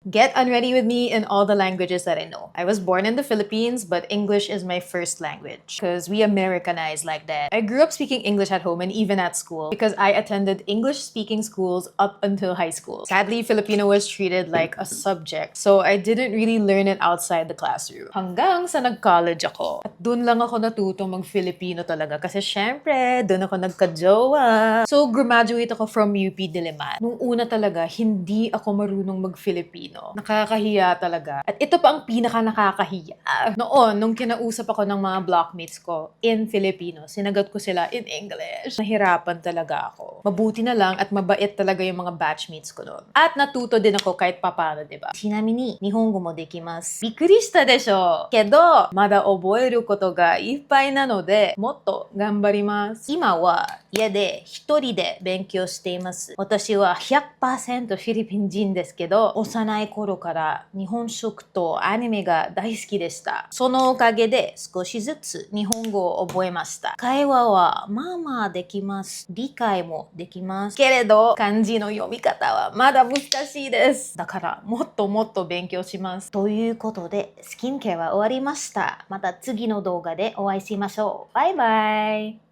Get unready with me in all the languages that I know. I was born in the Philippines, but English is my first language because we Americanize like that. I grew up speaking English at home and even at school because I attended English-speaking schools up until high school. Sadly, Filipino was treated like a subject, so I didn't really learn it outside the classroom. Hanggang sa nag-college ako. At dun lang ako natutong mag-Filipino talaga kasi syempre, dun ako nagka-jowa. So, graduate ako from UP Diliman. Nung una talaga, hindi ako marunong mag-Filipino. Nakakahiya talaga. At ito pa ang pinaka nakakahiya. Noon, nung kinausap ako ng mga blockmates ko in Filipino, sinagot ko sila in English. Nahirapan talaga ako. Mabuti na lang at mabait talaga yung mga batchmates ko noon. At natuto din ako kahit papano, diba? Chinamini, Nihongo mo dekimasu. Bikkuri shita desho. Kedo, mada oboeru koto ga ippai nanode, motto ganbarimasu. Ima wa家で一人で勉強しています。私は100%フィリピン人ですけど、幼い頃から日本食とアニメが大好きでした。そのおかげで少しずつ日本語を覚えました。会話はまあまあできます。理解もできます。けれど、漢字の読み方はまだ難しいです。だからもっともっと勉強します。ということで、スキンケアは終わりました。また次の動画でお会いしましょう。バイバイ。